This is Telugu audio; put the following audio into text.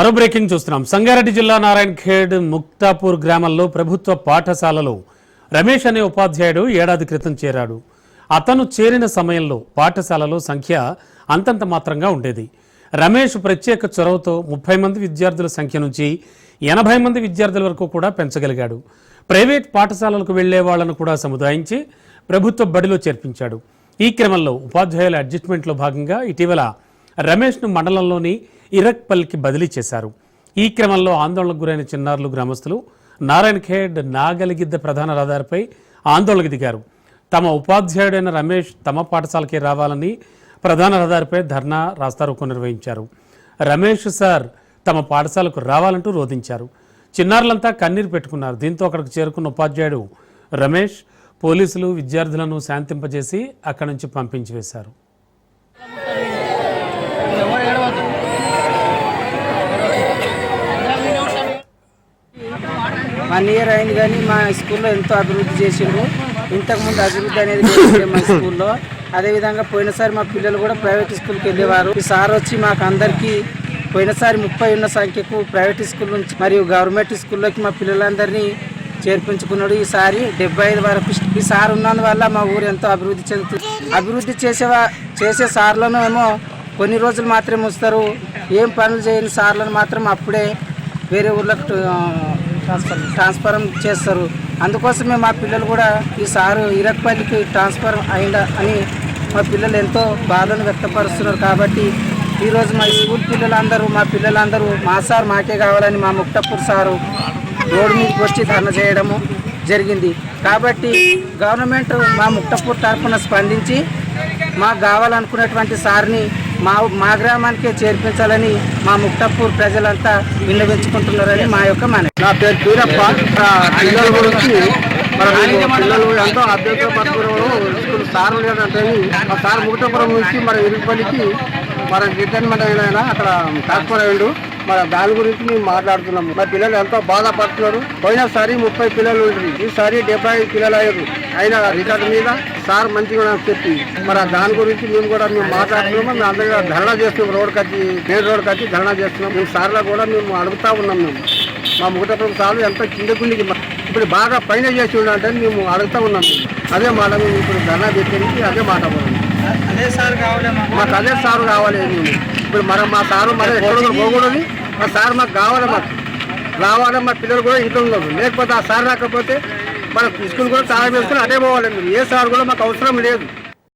మరో బ్రేకింగ్ చూస్తున్నాం. సంగారెడ్డి జిల్లా నారాయణఖేడ్ ముక్తాపూర్ గ్రామంలో ప్రభుత్వ పాఠశాలలో రమేష్ అనే ఉపాధ్యాయుడు ఏడాది క్రితం చేరాడు. అతను చేరిన సమయంలో పాఠశాలలో సంఖ్య అంతంత మాత్రంగా ఉండేది. రమేష్ ప్రత్యేక చొరవతో 30 మంది విద్యార్థుల సంఖ్య నుంచి 80 మంది విద్యార్థుల వరకు కూడా పెంచగలిగాడు. ప్రైవేట్ పాఠశాలలకు వెళ్లే వాళ్లను కూడా సముదాయించి ప్రభుత్వ బడిలో చేర్పించాడు. ఈ క్రమంలో ఉపాధ్యాయుల అడ్జస్ట్మెంట్లో భాగంగా ఇటీవల రమేష్ను మండలంలోని ఇరక్పల్లికి బదిలీ చేశారు. ఈ క్రమంలో ఆందోళనకు గురైన చిన్నారులు గ్రామస్తులు నారాయణఖేడ్ నాగలిగిద్ద ప్రధాన రహదారిపై ఆందోళనకు దిగారు. తమ ఉపాధ్యాయుడైన రమేష్ తమ పాఠశాలకి రావాలని ప్రధాన రహదారిపై ధర్నా రాస్తారోకో నిర్వహించారు. రమేష్ సార్ తమ పాఠశాలకు రావాలంటూ రోధించారు. చిన్నారులంతా కన్నీరు పెట్టుకున్నారు. దీంతో అక్కడికి చేరుకున్న ఉపాధ్యాయుడు రమేష్ పోలీసులు విద్యార్థులను శాంతింపజేసి అక్కడి నుంచి పంపించి వేశారు. 1 year అయింది కానీ మా స్కూల్లో ఎంతో అభివృద్ధి చేసిండ్రు. ఇంతకుముందు అభివృద్ధి అనేది లేదు మా స్కూల్లో. అదేవిధంగా పోయినసారి మా పిల్లలు కూడా ప్రైవేట్ స్కూల్కి వెళ్ళేవారు. ఈ సార్ వచ్చి మాకు అందరికీ పోయినసారి 30 ఉన్న సంఖ్యకు ప్రైవేట్ స్కూల్ నుంచి మరియు గవర్నమెంట్ స్కూల్లోకి మా పిల్లలందరినీ చేర్పించుకున్నాడు. ఈసారి 75 వరకు ఈ సార్ ఉన్నందువల్ల మా ఊరు ఎంతో అభివృద్ధి చెందుతుంది. అభివృద్ధి చేసే సార్లను ఏమో కొన్ని రోజులు మాత్రమే వస్తారు. ఏం పనులు చేయని సార్లను మాత్రం అప్పుడే వేరే ఊర్లకు ట్రాన్స్ఫర్ చేస్తారు. అందుకోసమే మా పిల్లలు కూడా ఈ సారు ఇరక్పల్లికి ట్రాన్స్ఫర్ అయిందా అని మా పిల్లలు ఎంతో బాధను వ్యక్తపరుస్తున్నారు. కాబట్టి ఈరోజు మా స్కూల్ పిల్లలందరూ మా సార్ మాకే కావాలని మా ముక్తాపూర్ సారు రోడ్డు మీదకి వచ్చి ధర్నా చేయడము జరిగింది. కాబట్టి గవర్నమెంట్ మా ముక్తాపూర్ తరఫున స్పందించి మాకు కావాలనుకున్నటువంటి సార్ని మా గ్రామానికే చేర్పించాలని మా ముక్తాపూర్ ప్రజలంతా విన్నవించుకుంటున్నారని మా యొక్క మనవి. నా పేరు పీరప్ప. పిల్లల గురించి పిల్లలు ఎంతో అభ్యర్థపడుతున్నారు. స్కూల్ సార్ లేదంటే ఆ సార్ ముక్తాపురం నుంచి మరి ఇరుపల్లికి మన రిటైర్మెంట్ అయినా అక్కడ ట్రాన్స్ఫర్ అయ్యాడు. మన దాని గురించి మేము మాట్లాడుతున్నాము. మా పిల్లలు ఎంతో బాధపడుతున్నారు. పోయినసారి 30 పిల్లలు ఉంటుంది, ఈసారి 75 పిల్లలు అయ్యారు. అయినా రికార్డు మీద సార్ మంచిగా చెప్పి మరి దాని గురించి మేము మాట్లాడుతున్నాము. మేము అందరికీ ధర్నా చేస్తున్నాం. మెయిన్ రోడ్కి వచ్చి ధర్నా చేస్తున్నాం. మేము సార్లో కూడా మేము అడుగుతా ఉన్నాం. మేము మా ముఖటపురం సార్లు ఎంతో కింద గుండికి ఇప్పుడు బాగా పైన చేసి ఉండాలంటే మేము అడుగుతా ఉన్నాం. అదే మాట మేము ఇప్పుడు ధర్నా పెట్టడానికి అదే మాట మాకు అదే సారు కావాలి. ఇప్పుడు మా సారు మరి ఎక్కడ పోకూడదు. మా సార్ మాకు కావాలి, మాకు రావాలి. మా పిల్లలు కూడా ఇంట్లో ఉన్నారు. లేకపోతే ఆ సార్ రాకపోతే మన స్కూల్ కూడా చాలా వేసుకుని అదే పోవాలి. ఏ సార్ కూడా మాకు అవసరం లేదు.